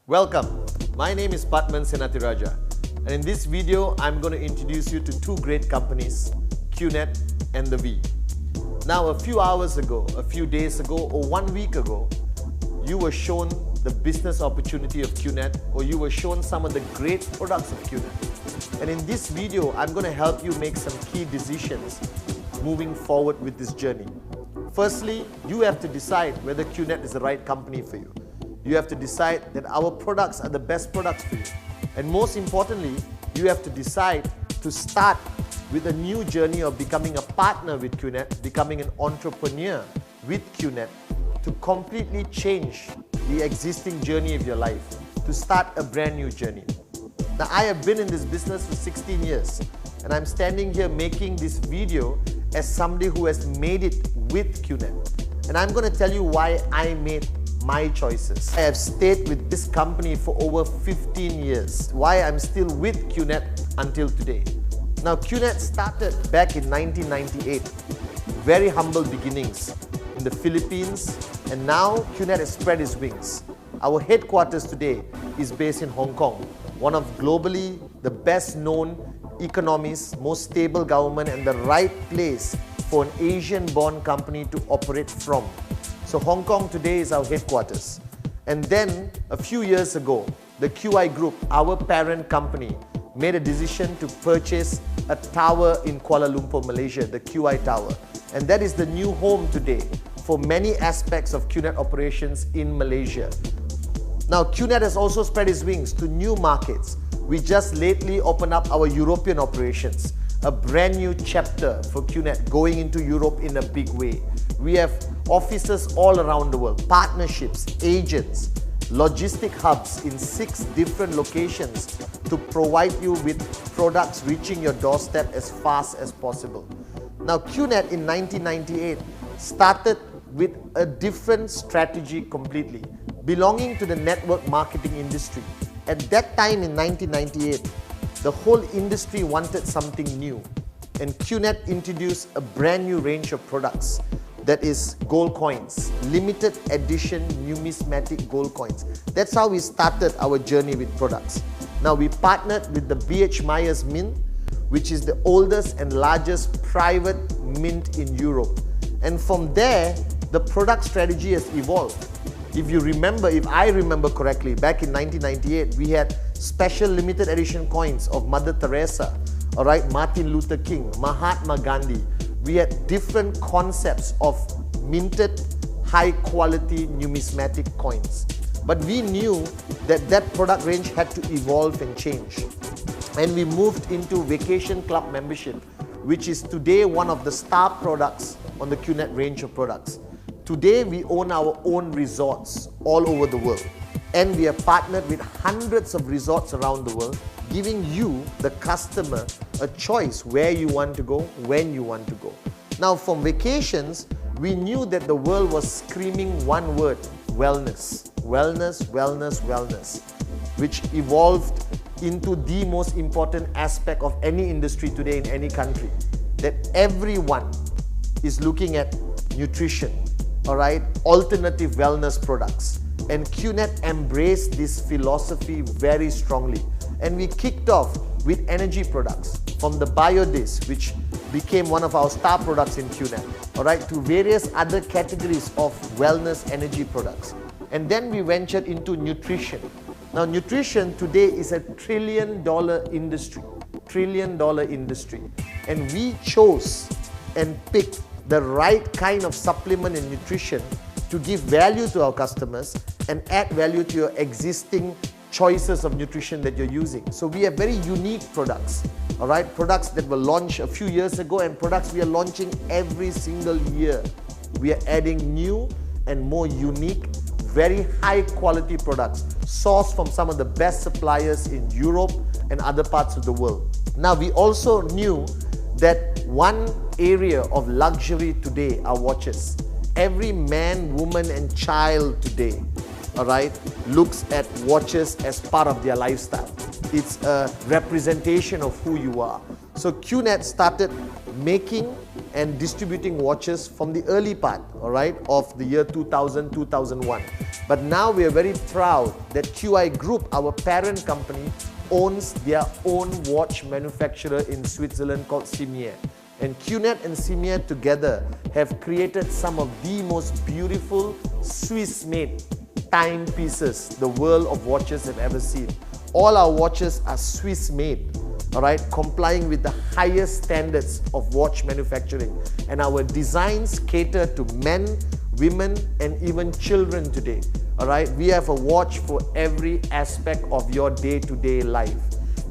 Welcome, my name is Patman Senatiraja, and in this video I'm going to introduce you to two great companies, Qnet and the V. Now a few hours ago, a few days ago or 1 week ago, you were shown the business opportunity of Qnet, or you were shown some of the great products of Qnet. And in this video I'm going to help you make some key decisions moving forward with this journey. Firstly, you have to decide whether Qnet is the right company for you. You have to decide that our products are the best products for you. And most importantly, you have to decide to start with a new journey of becoming a partner with Qnet, becoming an entrepreneur with Qnet, to completely change the existing journey of your life, to start a brand new journey. Now, I have been in this business for 16 years, and I'm standing here making this video as somebody who has made it with Qnet. And I'm going to tell you why I made my choices. I have stayed with this company for over 15 years. Why I'm still with Qnet until today. Now, Qnet started back in 1998. Very humble beginnings in the Philippines, and now Qnet has spread its wings. Our headquarters today is based in Hong Kong, one of globally the best known economies, most stable government, and the right place for an Asian-born company to operate from. So Hong Kong today is our headquarters. And then a few years ago, the QI Group, our parent company, made a decision to purchase a tower in Kuala Lumpur, Malaysia, the QI Tower. And that is the new home today for many aspects of Qnet operations in Malaysia. Now, Qnet has also spread its wings to new markets. We just lately opened up our European operations, a brand new chapter for Qnet going into Europe in a big way. We have offices all around the world, partnerships, agents, logistic hubs in 6 different locations to provide you with products reaching your doorstep as fast as possible. Now, Qnet in 1998 started with a different strategy completely, belonging to the network marketing industry. At that time in 1998, the whole industry wanted something new, and Qnet introduced a brand new range of products. That is gold coins, limited edition numismatic gold coins. That's how we started our journey with products. Now, we partnered with the B.H. Myers Mint, which is the oldest and largest private mint in Europe. And from there, the product strategy has evolved. If you remember, if I remember correctly, back in 1998, we had special limited edition coins of Mother Teresa, all right, Martin Luther King, Mahatma Gandhi. We had different concepts of minted, high-quality numismatic coins. But we knew that that product range had to evolve and change. And we moved into Vacation Club membership, which is today one of the star products on the Qnet range of products. Today, we own our own resorts all over the world. And we have partnered with hundreds of resorts around the world, giving you, the customer, a choice where you want to go, when you want to go. Now, from vacations, we knew that the world was screaming one word: wellness. Wellness, wellness, wellness, which evolved into the most important aspect of any industry today in any country, that everyone is looking at nutrition, all right, alternative wellness products. And Qnet embraced this philosophy very strongly. And we kicked off with energy products, from the BioDisc, which became one of our star products in Qnet, all right, to various other categories of wellness energy products. And then we ventured into nutrition. Now, nutrition today is a $1 trillion industry, $1 trillion industry. And we chose and picked the right kind of supplement and nutrition to give value to our customers and add value to your existing choices of nutrition that you're using. So we have very unique products, all right? Products that were launched a few years ago and products we are launching every single year. We are adding new and more unique, very high quality products sourced from some of the best suppliers in Europe and other parts of the world. Now, we also knew that one area of luxury today are watches. Every man, woman and child today, all right, looks at watches as part of their lifestyle. It's a representation of who you are. So Qnet started making and distributing watches from the early part, all right, of the year 2000, 2001. But now we are very proud that QI Group, our parent company, owns their own watch manufacturer in Switzerland called Cimier. And Qnet and Cimier together have created some of the most beautiful Swiss-made timepieces the world of watches have ever seen. All our watches are Swiss-made, all right, complying with the highest standards of watch manufacturing. And our designs cater to men, women, and even children today. All right, we have a watch for every aspect of your day-to-day life.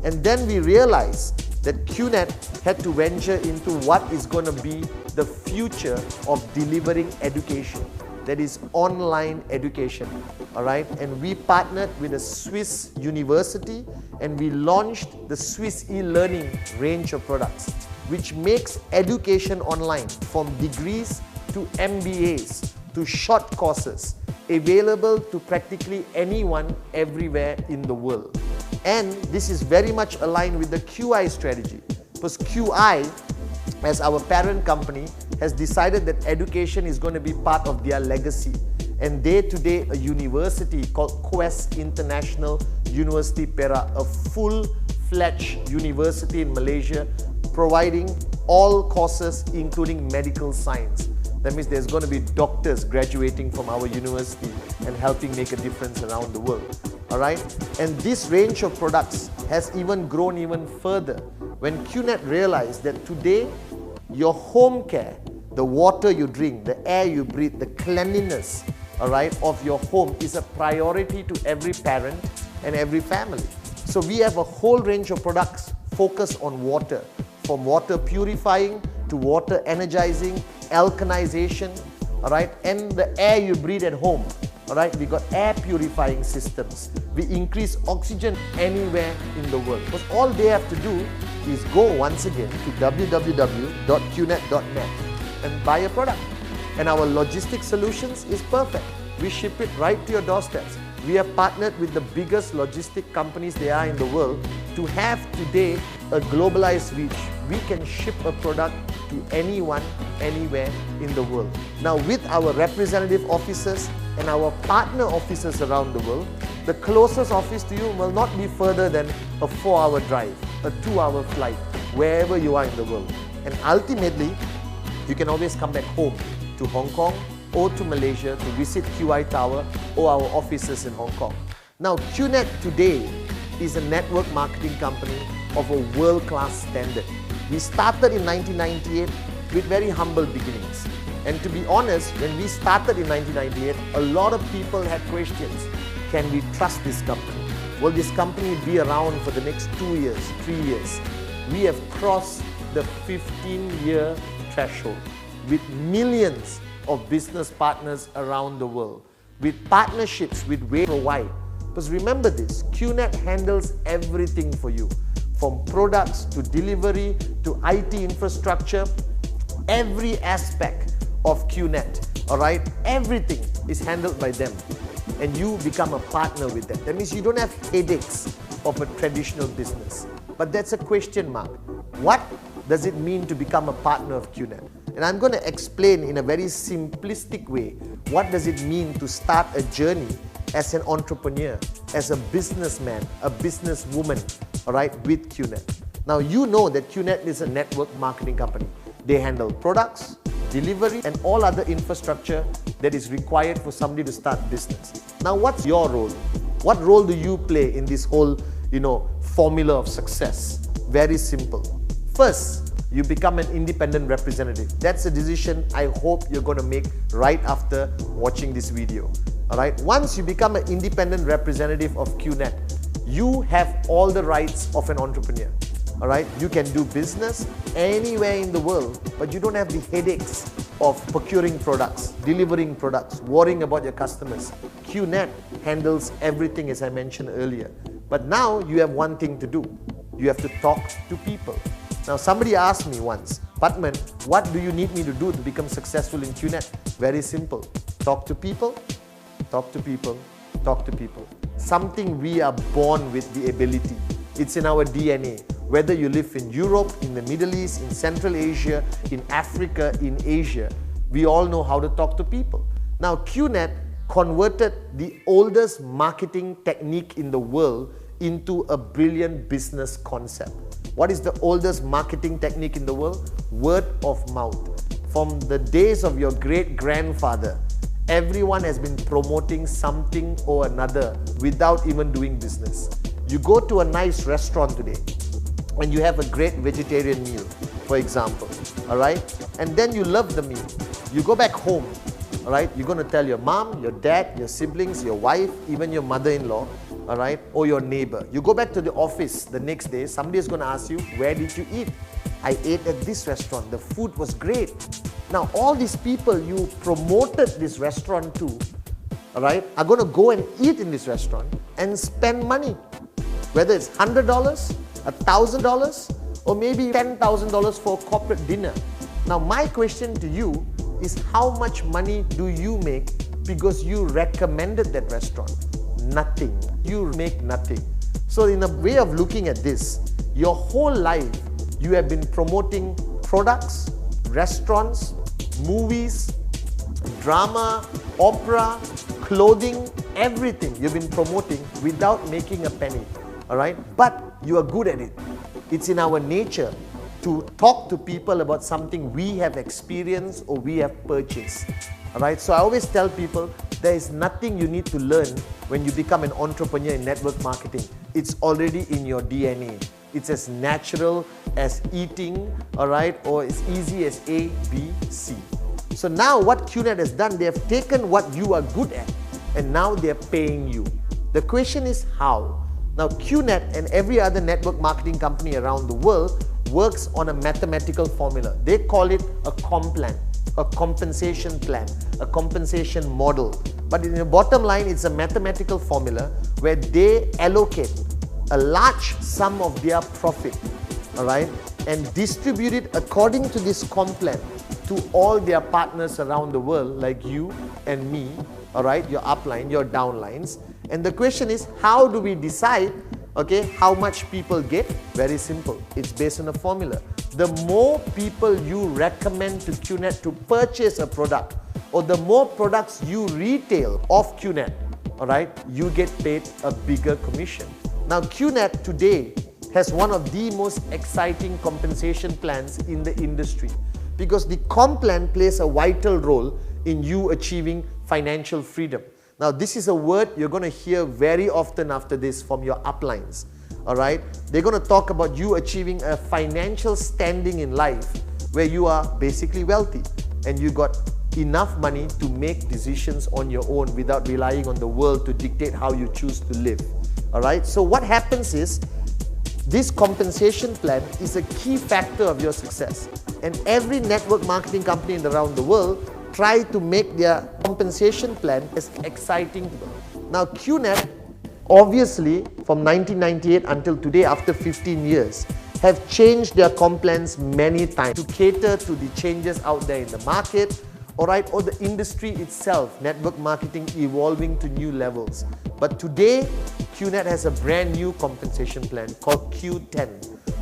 And then we realized that Qnet had to venture into what is going to be the future of delivering education, that is online education. All right, and we partnered with a Swiss university and we launched the Swiss e-learning range of products, which makes education online from degrees to MBAs to short courses available to practically anyone everywhere in the world. And this is very much aligned with the QI strategy, because QI, as our parent company, has decided that education is going to be part of their legacy. And they today a university called Quest International University Perak, a full-fledged university in Malaysia, providing all courses including medical science. That means there's going to be doctors graduating from our university and helping make a difference around the world. All right? And this range of products has even grown even further when Qnet realized that today your home care, the water you drink, the air you breathe, the cleanliness, all right, of your home is a priority to every parent and every family. So we have a whole range of products focused on water, from water purifying to water energizing, alkalization, all right, and the air you breathe at home. All right, we got air purifying systems. We increase oxygen anywhere in the world. Because all they have to do is go once again to www.qnet.net and buy a product. And our logistics solutions is perfect. We ship it right to your doorsteps. We have partnered with the biggest logistic companies there are in the world to have today a globalized reach. We can ship a product to anyone, anywhere in the world. Now with our representative offices and our partner offices around the world, the closest office to you will not be further than a 4-hour drive, a 2-hour flight, wherever you are in the world. And ultimately, you can always come back home to Hong Kong or to Malaysia to visit QI Tower or our offices in Hong Kong. Now, Qnet today is a network marketing company of a world-class standard. We started in 1998 with very humble beginnings. And to be honest, when we started in 1998, a lot of people had questions. Can we trust this company? Will this company be around for the next 2 years, 3 years? We have crossed the 15-year threshold with millions of business partners around the world, with partnerships with Way Provide. Because remember this, Qnet handles everything for you, from products to delivery to IT infrastructure, every aspect of Qnet, all right? Everything is handled by them, and you become a partner with them. That means you don't have headaches of a traditional business. But that's a question mark. What does it mean to become a partner of Qnet? And I'm going to explain in a very simplistic way, what does it mean to start a journey as an entrepreneur, as a businessman, a businesswoman, all right, with Qnet. Now, you know that Qnet is a network marketing company. They handle products, delivery, and all other infrastructure that is required for somebody to start business. Now, what's your role? What role do you play in this whole, formula of success? Very simple. First, you become an independent representative. That's a decision I hope you're going to make right after watching this video. All right. Once you become an independent representative of Qnet, you have all the rights of an entrepreneur. All right. You can do business anywhere in the world, but you don't have the headaches of procuring products, delivering products, worrying about your customers. Qnet handles everything, as I mentioned earlier. But now you have one thing to do. You have to talk to people. Now, somebody asked me once, Patman, what do you need me to do to become successful in Qnet? Very simple. Talk to people, talk to people, talk to people. Something we are born with the ability. It's in our DNA. Whether you live in Europe, in the Middle East, in Central Asia, in Africa, in Asia, we all know how to talk to people. Now, Qnet converted the oldest marketing technique in the world into a brilliant business concept. What is the oldest marketing technique in the world? Word of mouth. From the days of your great-grandfather, everyone has been promoting something or another without even doing business. You go to a nice restaurant today and you have a great vegetarian meal, for example, all right? And then you love the meal. You go back home, all right? You're going to tell your mom, your dad, your siblings, your wife, even your mother-in-law, all right, or your neighbor. You go back to the office the next day, somebody is going to ask you, where did you eat? I ate at this restaurant. The food was great. Now, all these people you promoted this restaurant to, all right, are going to go and eat in this restaurant and spend money. Whether it's $100, $1,000, or maybe $10,000 for a corporate dinner. Now, my question to you is, how much money do you make because you recommended that restaurant? Nothing. You make nothing. So in a way of looking at this, your whole life you have been promoting products, restaurants, movies, drama, opera, clothing, everything you've been promoting without making a penny. All right? But you are good at it. It's in our nature to talk to people about something we have experienced or we have purchased. All right? So I always tell people, there is nothing you need to learn when you become an entrepreneur in network marketing. It's already in your DNA. It's as natural as eating, all right, or as easy as A, B, C. So now what Qnet has done, they have taken what you are good at and now they are paying you. The question is how? Now Qnet and every other network marketing company around the world works on a mathematical formula. They call it a comp plan, a compensation plan, a compensation model. But in the bottom line, it's a mathematical formula where they allocate a large sum of their profit, all right, and distribute it according to this comp plan to all their partners around the world, like you and me, all right, your upline, your downlines. And the question is, how do we decide, okay, how much people get? Very simple. It's based on a formula. The more people you recommend to Qnet to purchase a product, or the more products you retail of Qnet, all right, you get paid a bigger commission. Now Qnet today has one of the most exciting compensation plans in the industry because the comp plan plays a vital role in you achieving financial freedom. Now this is a word you're going to hear very often after this from your uplines. All right, they're going to talk about you achieving a financial standing in life where you are basically wealthy and you got enough money to make decisions on your own without relying on the world to dictate how you choose to live. All right, so what happens is this compensation plan is a key factor of your success, and every network marketing company around the world try to make their compensation plan as exciting to them. Now Qnet, obviously from 1998 until today, after 15 years, have changed their comp plans many times to cater to the changes out there in the market, all right, or the industry itself, network marketing evolving to new levels. But today, Qnet has a brand new compensation plan called Q10,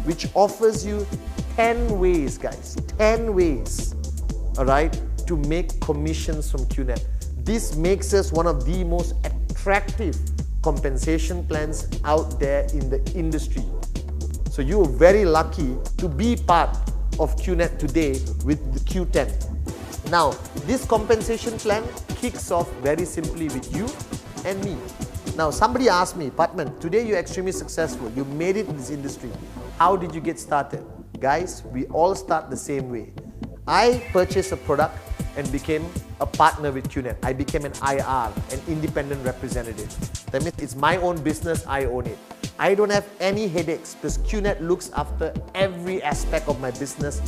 which offers you 10 ways, guys, 10 ways, all right, to make commissions from Qnet. This makes us one of the most attractive compensation plans out there in the industry. So you are very lucky to be part of Qnet today with the Q10. Now, this compensation plan kicks off very simply with you and me. Now, somebody asked me, Patman, today you're extremely successful. You made it in this industry. How did you get started? Guys, we all start the same way. I purchased a product and became a partner with Qnet. I became an IR, an independent representative. That means it's my own business, I own it. I don't have any headaches because Qnet looks after every aspect of my business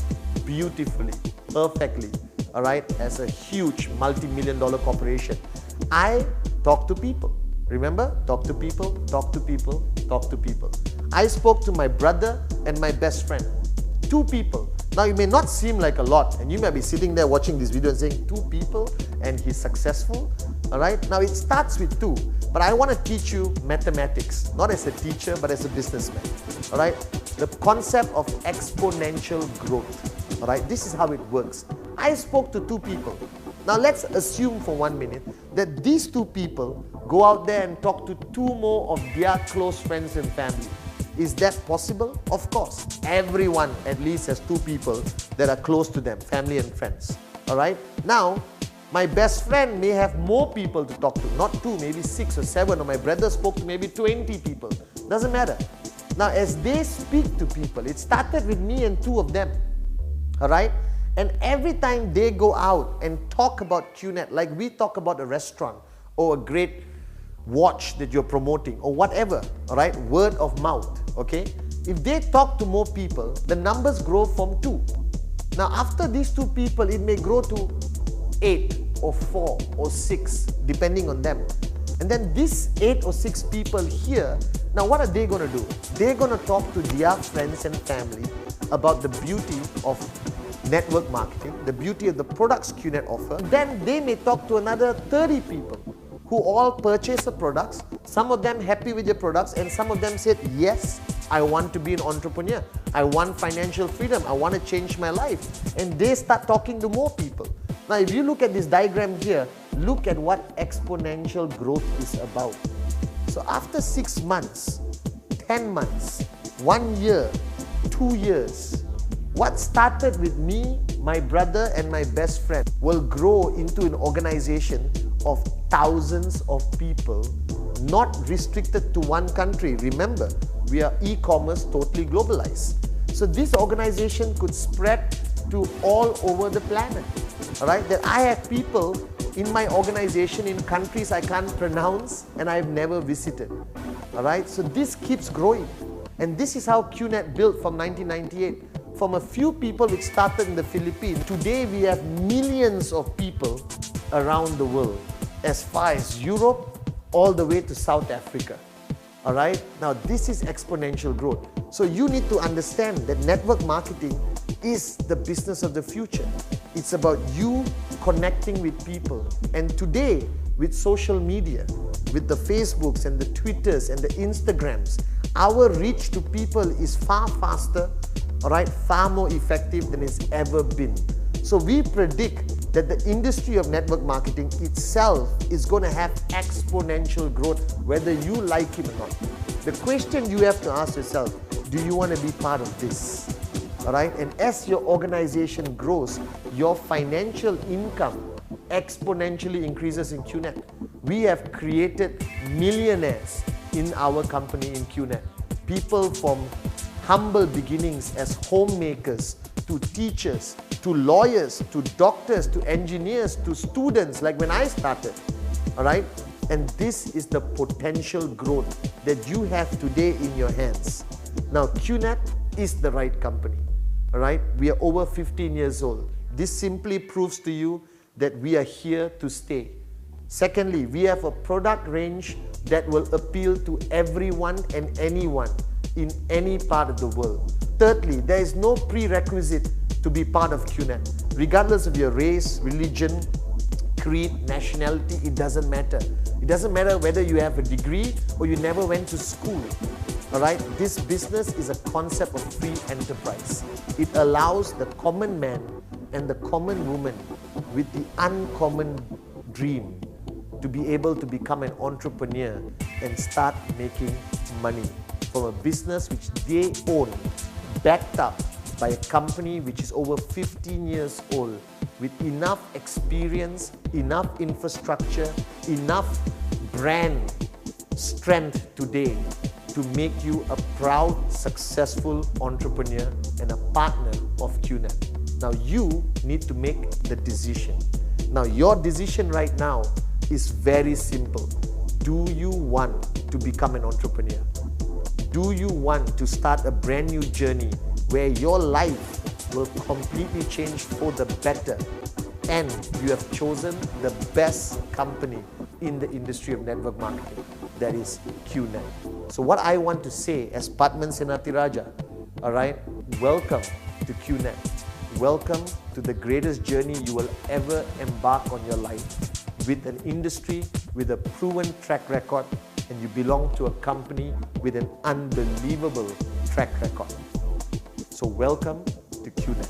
beautifully, perfectly, all right, as a huge multi-million-dollar corporation. I talk to people. Remember? Talk to people, talk to people, talk to people. I spoke to my brother and my best friend. 2 people. Now, it may not seem like a lot, and you may be sitting there watching this video and saying, 2 people and he's successful, all right? Now, it starts with 2, but I want to teach you mathematics, not as a teacher, but as a businessman, all right? The concept of exponential growth, all right? This is how it works. I spoke to 2 people. Now let's assume for 1 minute that these two people go out there and talk to two more of their close friends and family. Is that possible? Of course. Everyone at least has two people that are close to them, family and friends. Alright? Now, my best friend may have more people to talk to, not two, maybe 6 or 7, or my brother spoke to maybe 20 people. Doesn't matter. Now, as they speak to people, it started with me and 2 of them. Alright? And every time they go out and talk about Qnet, like we talk about a restaurant or a great watch that you're promoting or whatever, all right, word of mouth, okay? If they talk to more people, the numbers grow from 2. Now, after these 2 people, it may grow to 8 or 4 or 6, depending on them. And then these 8 or 6 people here, now what are they going to do? They're going to talk to their friends and family about the beauty of network marketing, the beauty of the products Qnet offer. Then they may talk to another 30 people who all purchase the products, some of them happy with your products, and some of them said, yes, I want to be an entrepreneur. I want financial freedom. I want to change my life. And they start talking to more people. Now, if you look at this diagram here, look at what exponential growth is about. So after 6 months, 10 months, 1 year, 2 years, what started with me, my brother, and my best friend will grow into an organization of thousands of people, not restricted to one country. Remember, we are e-commerce totally globalized. So this organization could spread to all over the planet. All right, that I have people in my organization in countries I can't pronounce and I've never visited. All right, so this keeps growing. And this is how Qnet built from 1998. From a few people which started in the Philippines, today we have millions of people around the world, as far as Europe, all the way to South Africa. All right? Now, this is exponential growth. So you need to understand that network marketing is the business of the future. It's about you connecting with people. And today, with social media, with the Facebooks and the Twitters and the Instagrams, our reach to people is far faster, all right, far more effective than it's ever been. So we predict that the industry of network marketing itself is going to have exponential growth, whether you like it or not. The question you have to ask yourself, do you want to be part of this? All right, and as your organization grows, your financial income exponentially increases in Qnet. We have created millionaires in our company in Qnet. People from humble beginnings as homemakers, to teachers, to lawyers, to doctors, to engineers, to students, like when I started. All right? And this is the potential growth that you have today in your hands. Now, Qnet is the right company. All right? We are over 15 years old. This simply proves to you that we are here to stay. Secondly, we have a product range that will appeal to everyone and anyone in any part of the world. Thirdly, there is no prerequisite to be part of Qnet. Regardless of your race, religion, creed, nationality, it doesn't matter. It doesn't matter whether you have a degree or you never went to school. All right? This business is a concept of free enterprise. It allows the common man and the common woman with the uncommon dream to be able to become an entrepreneur and start making money from a business which they own, backed up by a company which is over 15 years old, with enough experience, enough infrastructure, enough brand strength today to make you a proud, successful entrepreneur and a partner of Qnet. Now you need to make the decision. Now your decision right now is very simple. Do you want to become an entrepreneur? Do you want to start a brand new journey where your life will completely change for the better, and you have chosen the best company in the industry of network marketing, that is Qnet. So what I want to say as Padman Senatiraja, all right, welcome to Qnet. Welcome to the greatest journey you will ever embark on your life, with an industry with a proven track record, and you belong to a company with an unbelievable track record. So welcome to Qnet.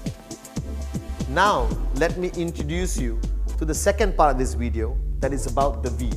Now, let me introduce you to the second part of this video, that is about the V.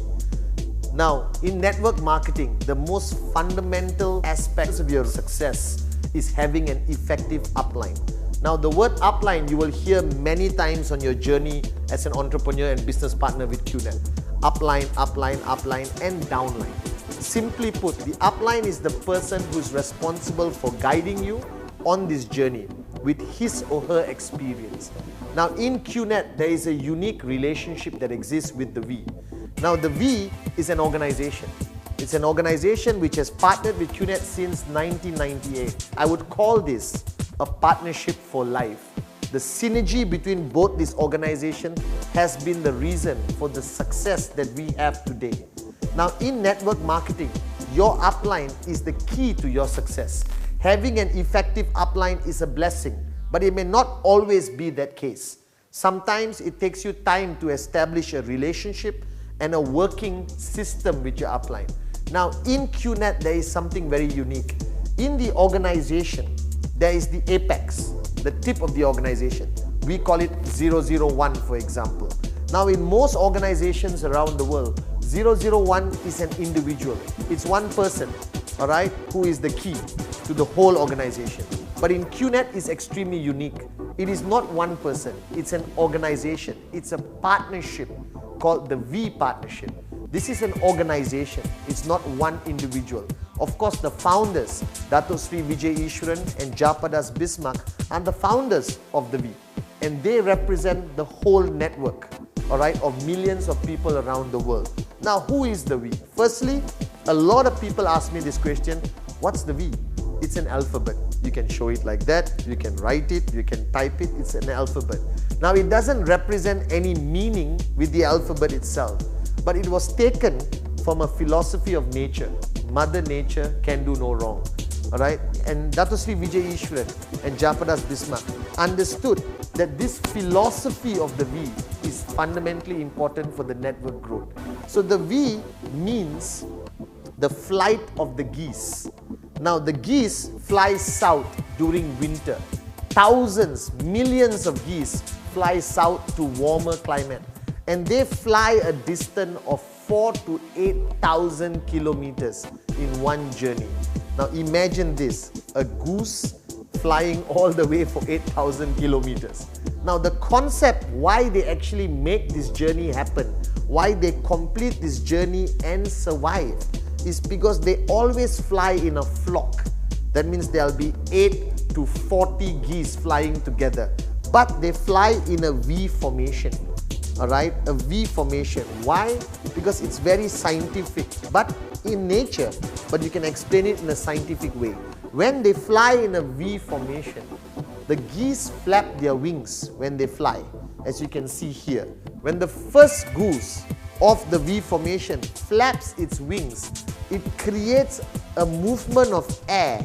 Now, in network marketing, the most fundamental aspects of your success is having an effective upline. Now, the word upline you will hear many times on your journey as an entrepreneur and business partner with Qnet. Upline, upline, upline, and downline. Simply put, the upline is the person who is responsible for guiding you on this journey with his or her experience. Now, in Qnet, there is a unique relationship that exists with the V. Now, the V is an organization. It's an organization which has partnered with Qnet since 1998. I would call this a partnership for life. The synergy between both these organizations has been the reason for the success that we have today. Now, in network marketing, your upline is the key to your success. Having an effective upline is a blessing, but it may not always be that case. Sometimes it takes you time to establish a relationship and a working system with your upline. Now, in Qnet, there is something very unique. In the organization, there is the apex, the tip of the organization. We call it 001, for example. Now, in most organizations around the world, 001 is an individual. It's one person, all right, who is the key to the whole organization. But in Qnet, it's extremely unique. It is not one person, it's an organization. It's a partnership called the V partnership. This is an organization, it's not one individual. Of course, the founders, Dato Sri Vijay Ishwaran and Japadas Bismarck, are the founders of the V. And they represent the whole network, all right, of millions of people around the world. Now, who is the V? Firstly, a lot of people ask me this question, what's the V? It's an alphabet. You can show it like that, you can write it, you can type it, it's an alphabet. Now, it doesn't represent any meaning with the alphabet itself, but it was taken from a philosophy of nature. Mother Nature can do no wrong, all right? And Dato Sri Vijay Ishwaran and Japadas Bismarck understood that this philosophy of the V is fundamentally important for the network growth. So the V means the flight of the geese. Now, the geese fly south during winter. Thousands, millions of geese fly south to warmer climate, and they fly a distance of 4,000 to 8,000 kilometers in one journey. Now, imagine this, a goose flying all the way for 8,000 kilometers. Now, the concept why they actually make this journey happen, why they complete this journey and survive, is because they always fly in a flock. That means there'll be 8 to 40 geese flying together, but they fly in a V formation. All right, a V formation. Why? Because it's very scientific, but in nature, but you can explain it in a scientific way. When they fly in a V formation, the geese flap their wings when they fly, as you can see here. When the first goose of the V formation flaps its wings, it creates a movement of air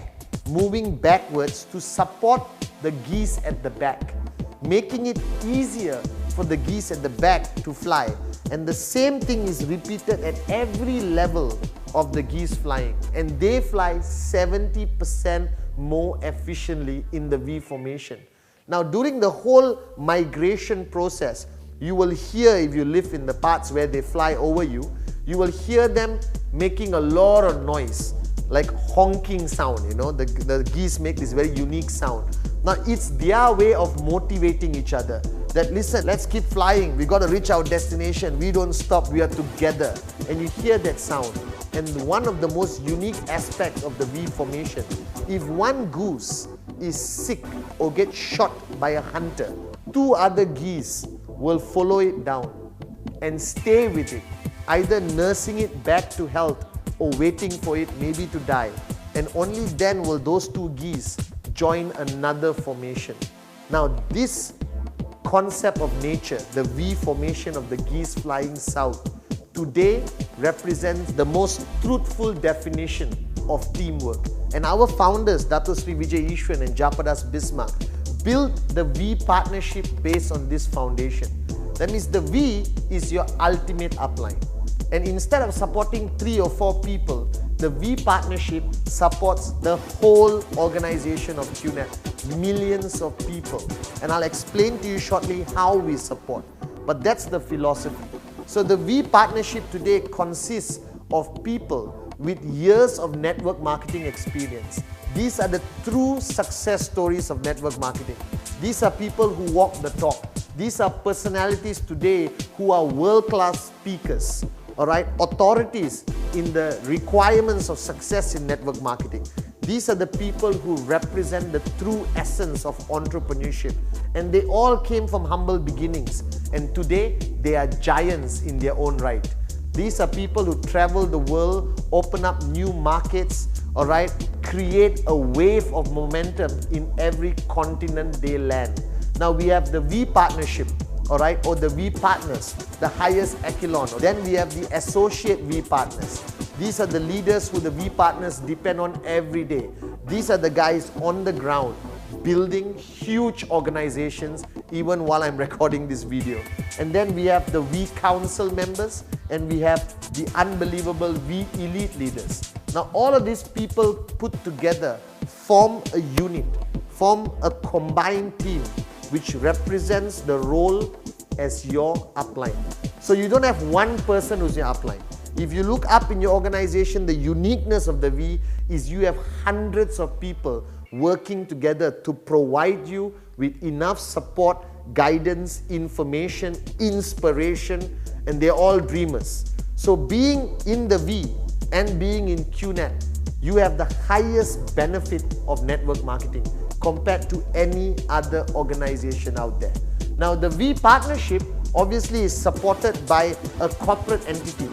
moving backwards to support the geese at the back, making it easier for the geese at the back to fly. And the same thing is repeated at every level of the geese flying, and they fly 70% more efficiently in the V formation. Now, during the whole migration process, you will hear, if you live in the parts where they fly over you, you will hear them making a lot of noise, like honking sound, you know, the geese make this very unique sound. Now, it's their way of motivating each other, that listen, let's keep flying, we got to reach our destination, we don't stop, we are together. And you hear that sound. And one of the most unique aspects of the V formation, if one goose is sick or gets shot by a hunter, 2 other geese will follow it down and stay with it, either nursing it back to health or waiting for it maybe to die. And only then will those 2 geese join another formation. Now, this concept of nature, the V formation of the geese flying south, today represents the most truthful definition of teamwork. And our founders, Dato Sri Vijay Ishwaran and Japadas Bismarck, built the V partnership based on this foundation. That means the V is your ultimate upline. And instead of supporting 3 or 4 people, the V partnership supports the whole organization of Qnet, millions of people. And I'll explain to you shortly how we support. but that's the philosophy. So the V partnership today consists of people with years of network marketing experience. These are the true success stories of network marketing. These are people who walk the talk. These are personalities today who are world-class speakers, all right, authorities in the requirements of success in network marketing. These are the people who represent the true essence of entrepreneurship. And they all came from humble beginnings. And today, they are giants in their own right. These are people who travel the world, open up new markets, all right, create a wave of momentum in every continent they land. Now we have the V partnership, all right, or the V partners, the highest echelon. Then we have the associate V partners. These are the leaders who the V partners depend on every day. These are the guys on the ground building huge organizations even while I'm recording this video. And then we have the V Council members and we have the unbelievable V Elite leaders. Now all of these people put together form a unit, form a combined team which represents the role as your upline. So you don't have one person who's your upline. If you look up in your organization, the uniqueness of the V is you have hundreds of people working together to provide you with enough support, guidance, information, inspiration, and they're all dreamers. So being in the V and being in Qnet, you have the highest benefit of network marketing compared to any other organization out there. Now the V partnership obviously is supported by a corporate entity,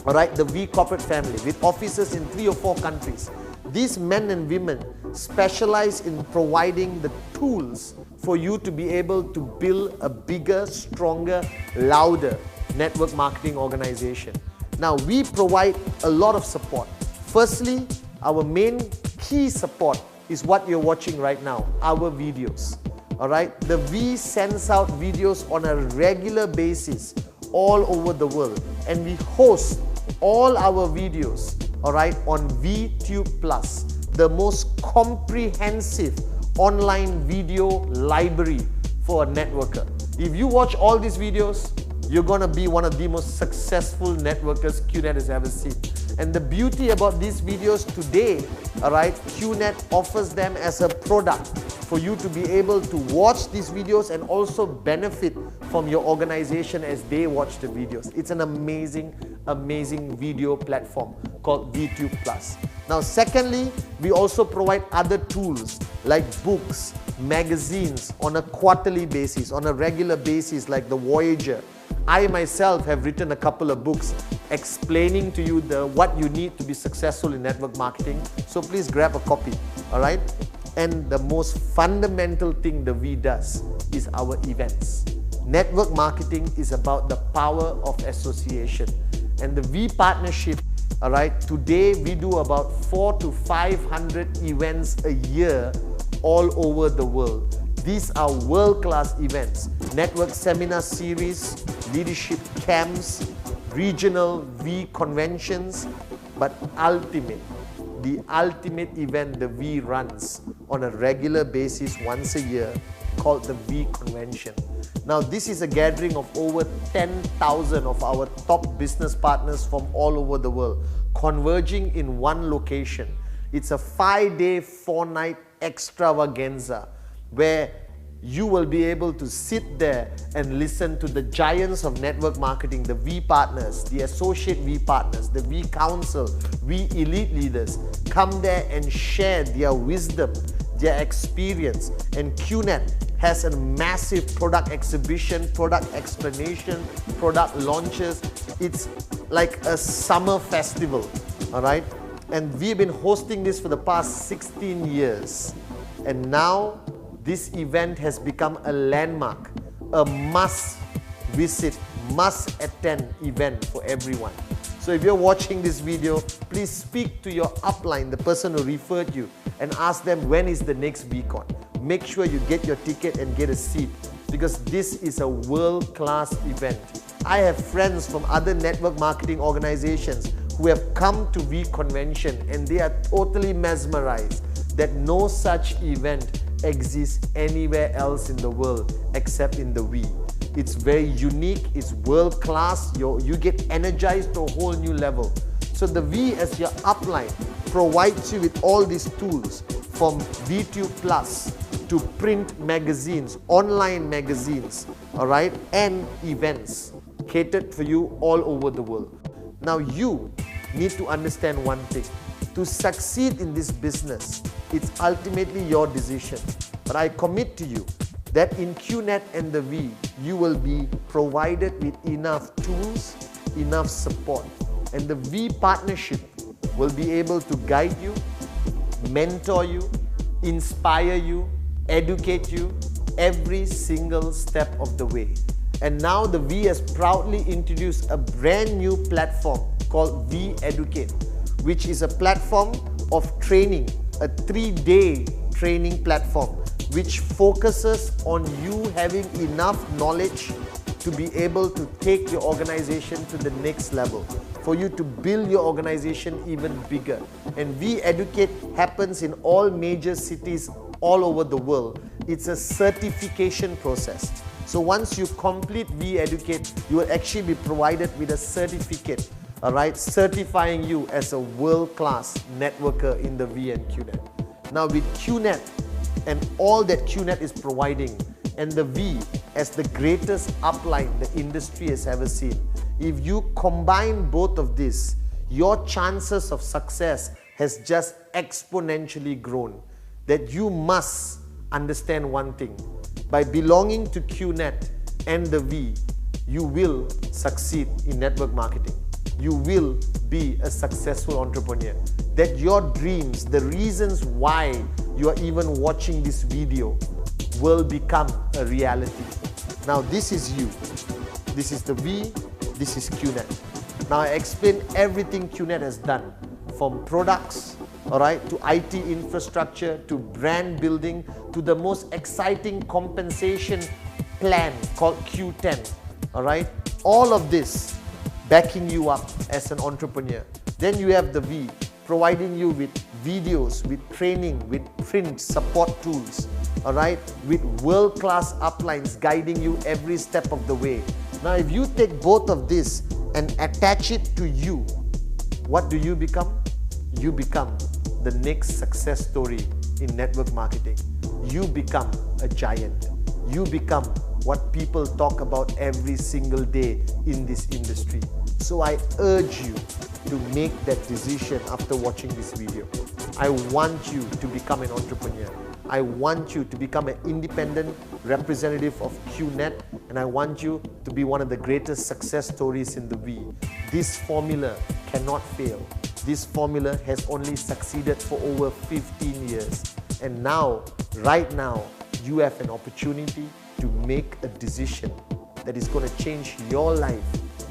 all right, the V corporate family with offices in 3 or 4 countries. These men and women specialize in providing the tools for you to be able to build a bigger, stronger, louder network marketing organization. Now we provide a lot of support. Firstly, our main key support is what you're watching right now, our videos. All right, the V sends out videos on a regular basis all over the world, and we host all our videos, all right, on VTube Plus, the most comprehensive online video library for a networker. If you watch all these videos, you're gonna be one of the most successful networkers Qnet has ever seen. And the beauty about these videos today, all right, Qnet offers them as a product for you to be able to watch these videos and also benefit from your organization as they watch the videos. It's an amazing, amazing video platform called VTube Plus. Now, secondly, we also provide other tools like books, magazines on a quarterly basis, on a regular basis, like the Voyager. I myself have written a couple of books explaining to you what you need to be successful in network marketing. So please grab a copy, all right? And the most fundamental thing the V does is our events. Network marketing is about the power of association. And the V partnership, all right, today we do about 400 to 500 events a year all over the world. These are world-class events, network seminar series, leadership camps, regional V conventions, but the ultimate event the V runs on a regular basis once a year called the V Convention. Now this is a gathering of over 10,000 of our top business partners from all over the world converging in one location. It's a 5-day, 4-night extravaganza where you will be able to sit there and listen to the giants of network marketing, the V partners, the associate V partners, the V Council, V Elite leaders come there and share their wisdom, their experience. And Qnet has a massive product exhibition, product explanation, product launches. It's like a summer festival, all right? And we've been hosting this for the past 16 years. And now this event has become a landmark, a must-visit, must-attend event for everyone. So if you're watching this video, please speak to your upline, the person who referred you, and ask them when is the next VCon. Make sure you get your ticket and get a seat because this is a world-class event. I have friends from other network marketing organizations who have come to V Convention and they are totally mesmerized that no such event exists anywhere else in the world except in the V. It's very unique, it's world class, you get energized to a whole new level. So the V as your upline provides you with all these tools, from VTube Plus to print magazines, online magazines, all right, and events catered for you all over the world. Now you need to understand one thing. To succeed in this business, it's ultimately your decision. But I commit to you that in Qnet and the V, you will be provided with enough tools, enough support. And the V partnership will be able to guide you, mentor you, inspire you, educate you every single step of the way. And now the V has proudly introduced a brand new platform called V Educate, which is a platform of training, a 3-day training platform, which focuses on you having enough knowledge to be able to take your organization to the next level, for you to build your organization even bigger. And V Educate happens in all major cities all over the world. It's a certification process. So once you complete V Educate, you will actually be provided with a certificate, all right, certifying you as a world-class networker in the V and Qnet. Now with Qnet and all that Qnet is providing, and the V as the greatest upline the industry has ever seen, if you combine both of this, your chances of success has just exponentially grown. That you must understand one thing. By belonging to Qnet and the V, you will succeed in network marketing. You will be a successful entrepreneur. That your dreams, the reasons why you are even watching this video, will become a reality. Now this is you. This is the V, this is Qnet. Now I explained everything Qnet has done, from products, all right, to IT infrastructure, to brand building, to the most exciting compensation plan called Q10, all right? All of this backing you up as an entrepreneur. Then you have the V, providing you with videos, with training, with print support tools, all right, with world-class uplines guiding you every step of the way. Now if you take both of this and attach it to you, what do you become? You become the next success story in network marketing. You become a giant. You become what people talk about every single day in this industry. So I urge you to make that decision after watching this video. I want you to become an entrepreneur. I want you to become an independent representative of Qnet, and I want you to be one of the greatest success stories in the V. This formula cannot fail. This formula has only succeeded for over 15 years. And now, right now, you have an opportunity to make a decision that is going to change your life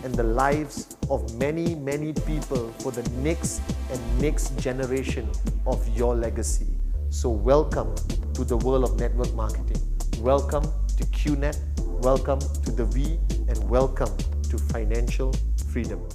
and the lives of many, many people for the next and next generation of your legacy. So welcome to the world of network marketing. Welcome to Qnet, welcome to the V, and welcome to financial freedom.